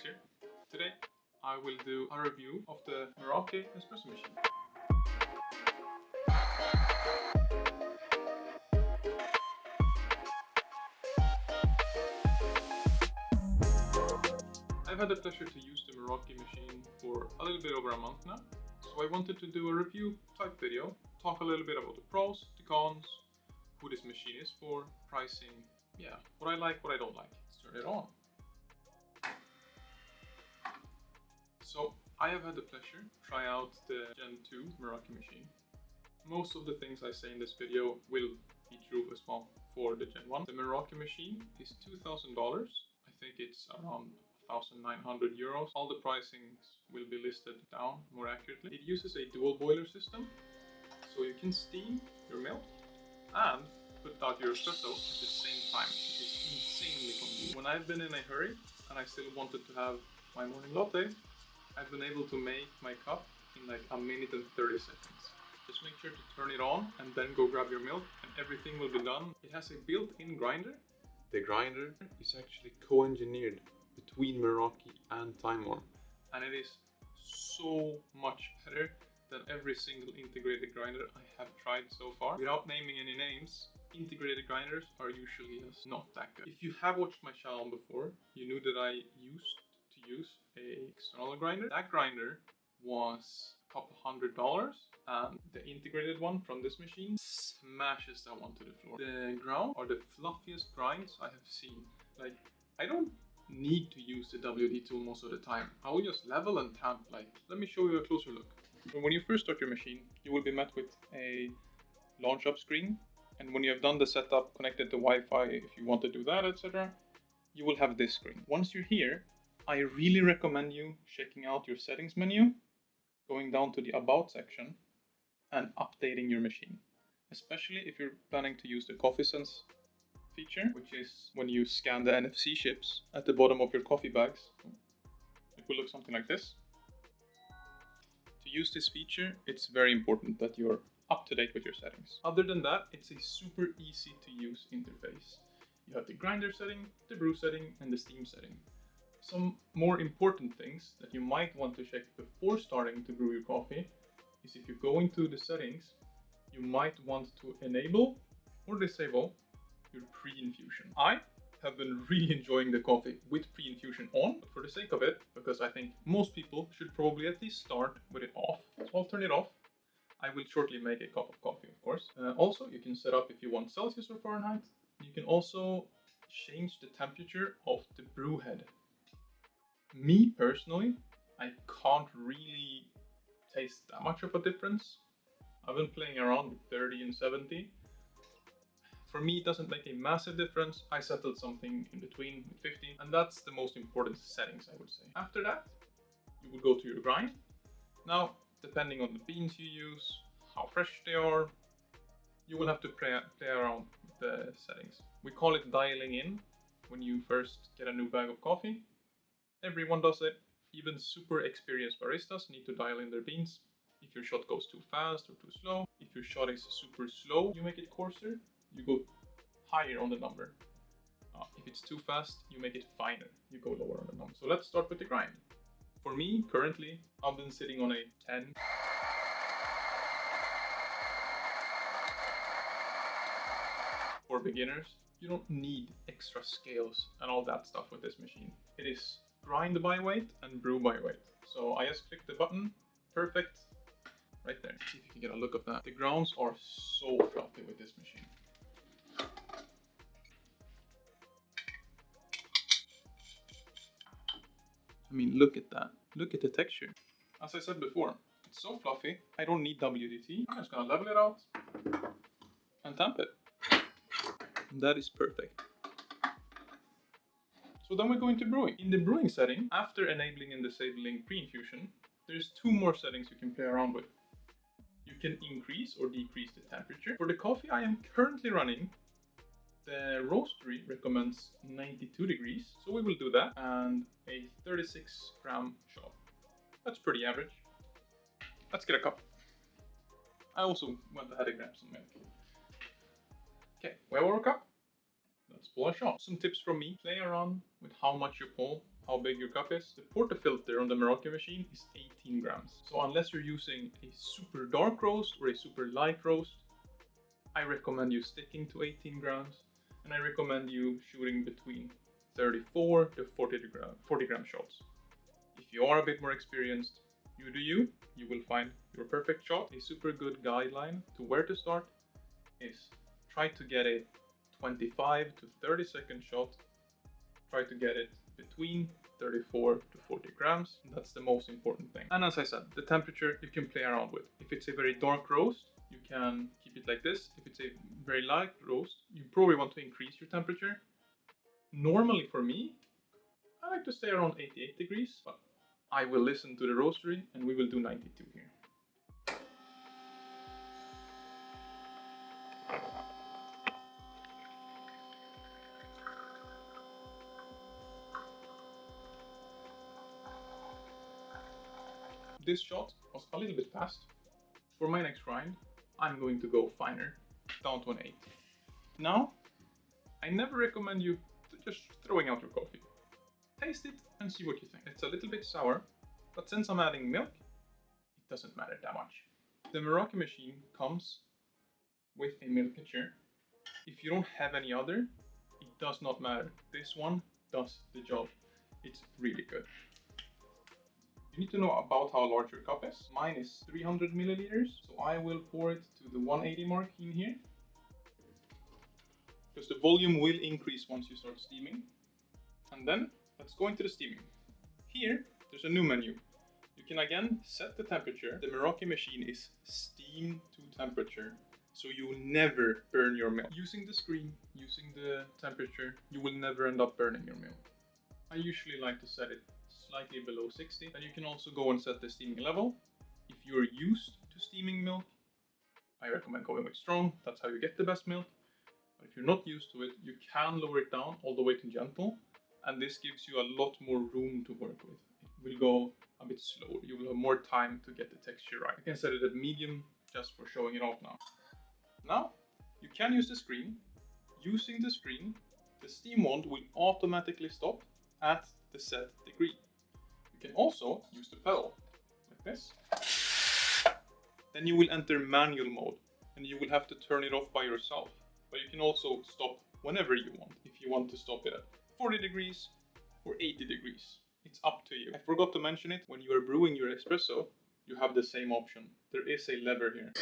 Max here. Today I will do a review of the Meraki Espresso Machine. I've had the pleasure to use the Meraki machine for a little bit over a month now, so I wanted to do a review type video, talk a little bit about the pros, the cons, who this machine is for, pricing, what I like, what I don't like. Let's turn it on. So I have had the pleasure to try out the Gen 2 Meraki machine. Most of the things I say in this video will be true as well for the Gen 1. The Meraki machine is $2,000. I think it's around 1,900 euros. All the pricings will be listed down more accurately. It uses a dual boiler system, so you can steam your milk and put out your espresso at the same time, which is insanely convenient. When I've been in a hurry and I still wanted to have my morning latte, I've been able to make my cup in like a minute and 30 seconds. Just make sure to turn it on and then go grab your milk and everything will be done. It has a built-in grinder. The grinder is actually co-engineered between Meraki and Time Warp, and it is so much better than every single integrated grinder I have tried so far. Without naming any names, integrated grinders are usually not that good. If you have watched my channel before, you knew that I used to use a external grinder. That grinder was a couple $100, and the integrated one from this machine smashes that one to the floor. The ground are the fluffiest grinds I have seen. Like, I don't need to use the WD tool most of the time. I will just level and tamp. Like, let me show you a closer look. When you first start your machine, you will be met with a launch up screen, and when you have done the setup, connected to Wi-Fi if you want to do that, etc., you will have this screen. Once you're here, I really recommend you checking out your settings menu, going down to the About section, and updating your machine. Especially if you're planning to use the Coffee Sense feature, which is when you scan the NFC chips at the bottom of your coffee bags. It will look something like this. To use this feature, it's very important that you're up to date with your settings. Other than that, it's a super easy to use interface. You have the grinder setting, the brew setting, and the steam setting. Some more important things that you might want to check before starting to brew your coffee is if you go into the settings, you might want to enable or disable your pre-infusion. I have been really enjoying the coffee with pre-infusion on, but for the sake of it, because I think most people should probably at least start with it off. So I'll turn it off. I will shortly make a cup of coffee, of course. Also, you can set up if you want Celsius or Fahrenheit. You can also change the temperature of the brew head. Me personally, I can't really taste that much of a difference. I've been playing around with 30 and 70. For me, it doesn't make a massive difference. I settled something in between with 50, and that's the most important settings, I would say. After that, you will go to your grind. Now, depending on the beans you use, how fresh they are, you will have to play around with the settings. We call it dialing in when you first get a new bag of coffee. Everyone does it. Even super experienced baristas need to dial in their beans. If your shot goes too fast or too slow. If your shot is super slow, you make it coarser. You go higher on the number. If it's too fast, you make it finer. You go lower on the number. So let's start with the grind. For me, currently, I've been sitting on a 10. For beginners, you don't need extra scales and all that stuff with this machine. It is grind by weight and brew by weight. So I just click the button, perfect, right there. See if you can get a look of that. The grounds are so fluffy with this machine. I mean, look at that. Look at the texture. As I said before, it's so fluffy, I don't need WDT. I'm just gonna level it out and tamp it. And that is perfect. So then we go into brewing. In the brewing setting, after enabling and disabling pre-infusion, there's two more settings you can play around with. You can increase or decrease the temperature. For the coffee I am currently running, the roastery recommends 92 degrees, so we will do that, and a 36 gram shot. That's pretty average. Let's get a cup. I also went ahead and grabbed some milk. Okay, we have our cup. Let's pour a shot. Some tips from me: play around with how much you pour, how big your cup is. The portafilter on the Meraki machine is 18 grams. So unless you're using a super dark roast or a super light roast, I recommend you sticking to 18 grams. And I recommend you shooting between 34 to 40 gram shots. If you are a bit more experienced, you do you. You will find your perfect shot. A super good guideline to where to start is try to get a 25 to 30 second shot. Try to get it between 34 to 40 grams. That's the most important thing. And as I said, the temperature you can play around with. If it's a very dark roast, you can keep it like this. If it's a very light roast, you probably want to increase your temperature. Normally for me, I like to stay around 88 degrees, but I will listen to the roastery and we will do 92 here. This shot was a little bit fast. For my next grind, I'm going to go finer, down to an 8. Now, I never recommend you to just throwing out your coffee. Taste it and see what you think. It's a little bit sour, but since I'm adding milk, it doesn't matter that much. The Meraki machine comes with a milk pitcher. If you don't have any other, it does not matter. This one does the job. It's really good. You need to know about how large your cup is. Mine is 300 milliliters, so I will pour it to the 180 mark in here. Because the volume will increase once you start steaming. And then, let's go into the steaming. Here, there's a new menu. You can again set the temperature. The Meraki machine is steam to temperature, so you will never burn your milk. Using the screen, using the temperature, you will never end up burning your milk. I usually like to set it slightly below 60. And you can also go and set the steaming level. If you're used to steaming milk, I recommend going with strong. That's how you get the best milk. But if you're not used to it, you can lower it down all the way to gentle. And this gives you a lot more room to work with. It will go a bit slower. You will have more time to get the texture right. I can set it at medium just for showing it off now. Now, you can use the screen. Using the screen, the steam wand will automatically stop at the set degree. You can also use the pedal, like this. Then you will enter manual mode, and you will have to turn it off by yourself. But you can also stop whenever you want, if you want to stop it at 40 degrees or 80 degrees. It's up to you. I forgot to mention it, when you are brewing your espresso, you have the same option. There is a lever here.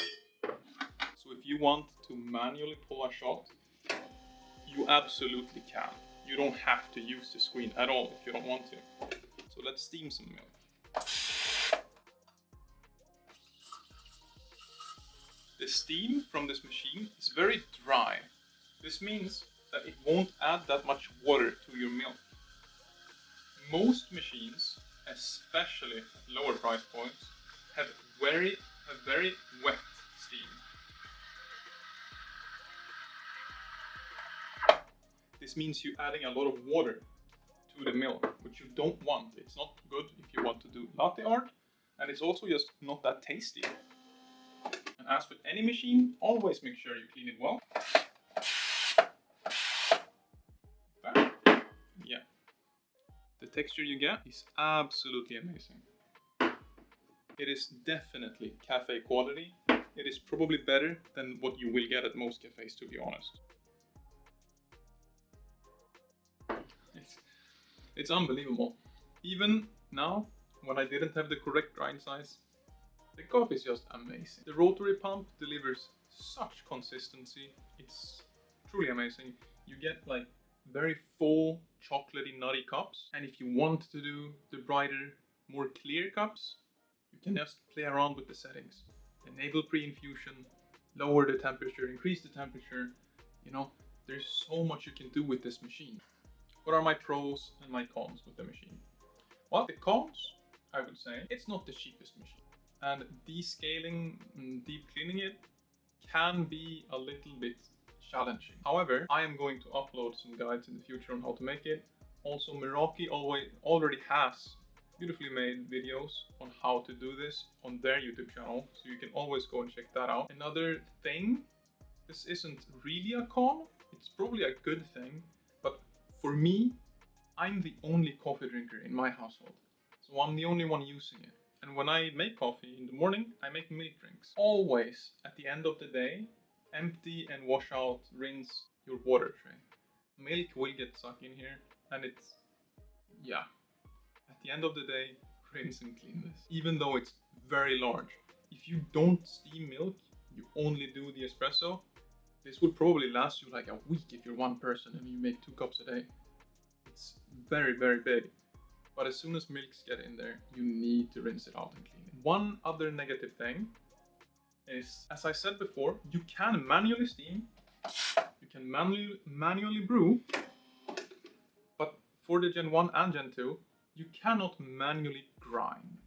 So if you want to manually pull a shot, you absolutely can. You don't have to use the screen at all if you don't want to. So let's steam some milk. The steam from this machine is very dry. This means that it won't add that much water to your milk. Most machines, especially at lower price points, have a very wet steam. This means you're adding a lot of water to the milk, which you don't want. It's not good if you want to do latte art, and it's also just not that tasty. And as with any machine, always make sure you clean it well. Yeah. The texture you get is absolutely amazing. It is definitely cafe quality. It is probably better than what you will get at most cafes, to be honest. It's unbelievable. Even now, when I didn't have the correct grind size, the coffee is just amazing. The rotary pump delivers such consistency. It's truly amazing. You get like very full, chocolatey, nutty cups. And if you want to do the brighter, more clear cups, you can just play around with the settings. Enable pre-infusion, lower the temperature, increase the temperature. You know, there's so much you can do with this machine. What are my pros and my cons with the machine? Well, the cons, I would say, it's not the cheapest machine. And descaling and deep cleaning it can be a little bit challenging. However, I am going to upload some guides in the future on how to make it. Also, Meraki already has beautifully made videos on how to do this on their YouTube channel, so you can always go and check that out. Another thing, this isn't really a con, it's probably a good thing, but for me, I'm the only coffee drinker in my household, so I'm the only one using it. And when I make coffee in the morning, I make milk drinks. Always, at the end of the day, empty and wash out, rinse your water tray. Milk will get stuck in here, and it's, yeah. At the end of the day, rinse and clean this. Even though it's very large. If you don't steam milk, you only do the espresso, this would probably last you like a week if you're one person and you make 2 cups a day. It's very, very big. But as soon as milks get in there, you need to rinse it out and clean it. One other negative thing is, as I said before, you can manually steam, you can manually brew, but for the Gen 1 and Gen 2, you cannot manually grind.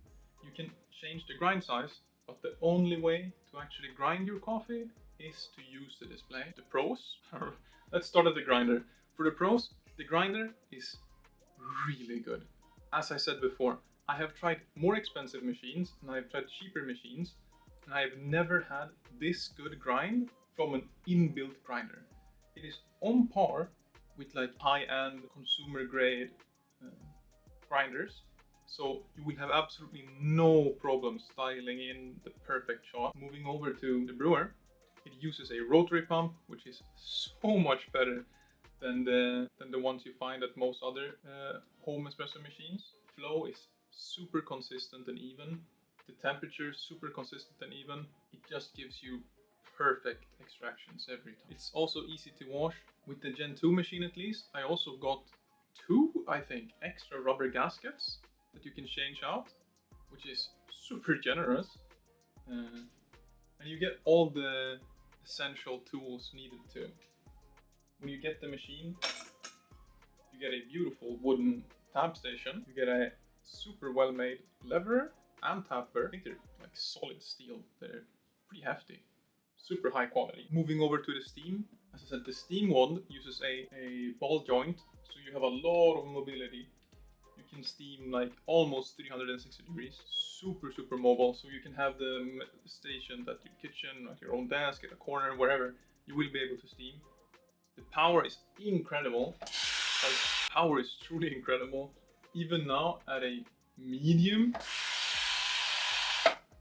You can change the grind size, but the only way to actually grind your coffee is to use the display. The pros, let's start at the grinder. For the pros, the grinder is really good. As I said before, I have tried more expensive machines and I've tried cheaper machines, and I've never had this good grind from an inbuilt grinder. It is on par with like high-end consumer grade grinders, so you will have absolutely no problem styling in the perfect shot. Moving over to the brewer, it uses a rotary pump, which is so much better than the ones you find at most other home espresso machines. Flow is super consistent and even. The temperature is super consistent and even. It just gives you perfect extractions every time. It's also easy to wash. With the Gen 2 machine at least, I also got 2, I think, extra rubber gaskets that you can change out, which is super generous. And you get all the essential tools needed too. When you get the machine, you get a beautiful wooden tab station. You get a super well-made lever and tapper. I think they're like solid steel. They're pretty hefty. Super high quality. Moving over to the steam. As I said, the steam wand uses a ball joint, so you have a lot of mobility. You can steam like almost 360 degrees. Super, super mobile. So you can have the station at your kitchen, at your own desk, at a corner, wherever. You will be able to steam. The power is incredible. Like, power is truly incredible. Even now at a medium,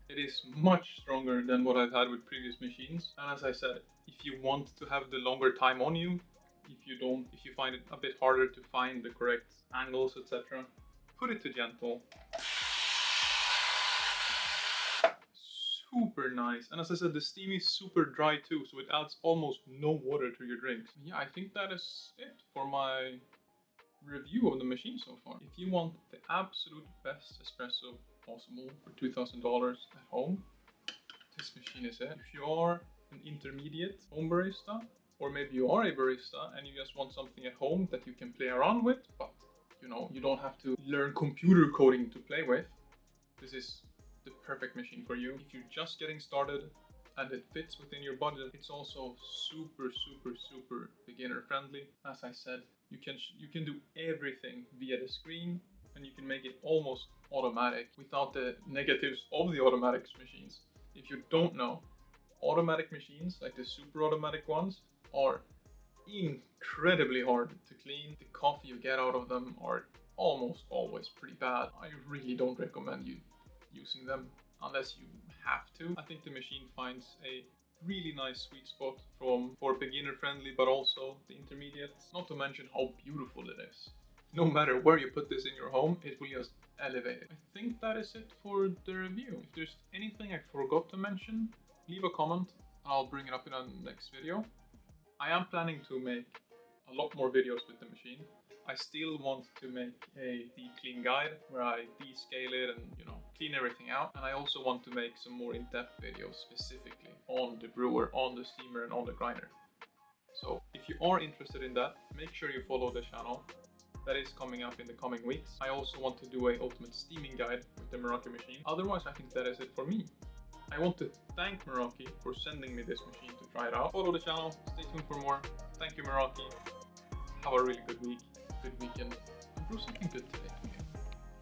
it is much stronger than what I've had with previous machines. And as I said, if you want to have the longer time on you, if you find it a bit harder to find the correct angles, etc., put it to gentle. Super nice. And as I said, the steam is super dry too, so it adds almost no water to your drinks. Yeah, I think that is it for my review of the machine so far. If you want the absolute best espresso possible for $2,000 at home, this machine is it. If you are an intermediate home barista, or maybe you are a barista and you just want something at home that you can play around with, but you know, you don't have to learn computer coding to play with, this is the perfect machine for you. If you're just getting started and it fits within your budget, it's also super, super, super beginner friendly. As I said, you can do everything via the screen, and you can make it almost automatic without the negatives of the automatic machines. If you don't know, automatic machines, like the super automatic ones, are incredibly hard to clean. The coffee you get out of them are almost always pretty bad. I really don't recommend you using them unless you have to. I think the machine finds a really nice sweet spot for beginner friendly, but also the intermediates. Not to mention how beautiful it is. No matter where you put this in your home, it will just elevate it. I think that is it for the review. If there's anything I forgot to mention, leave a comment and I'll bring it up in a next video. I am planning to make a lot more videos with the machine. I still want to make a deep clean guide where I descale it and, you know, clean everything out. And I also want to make some more in-depth videos specifically on the brewer, on the steamer and on the grinder. So if you are interested in that, make sure you follow the channel. That is coming up in the coming weeks. I also want to do an ultimate steaming guide with the Meraki machine. Otherwise, I think that is it for me. I want to thank Meraki for sending me this machine to try it out. Follow the channel, stay tuned for more. Thank you, Meraki. Have a really good week, good weekend, and brew something good today.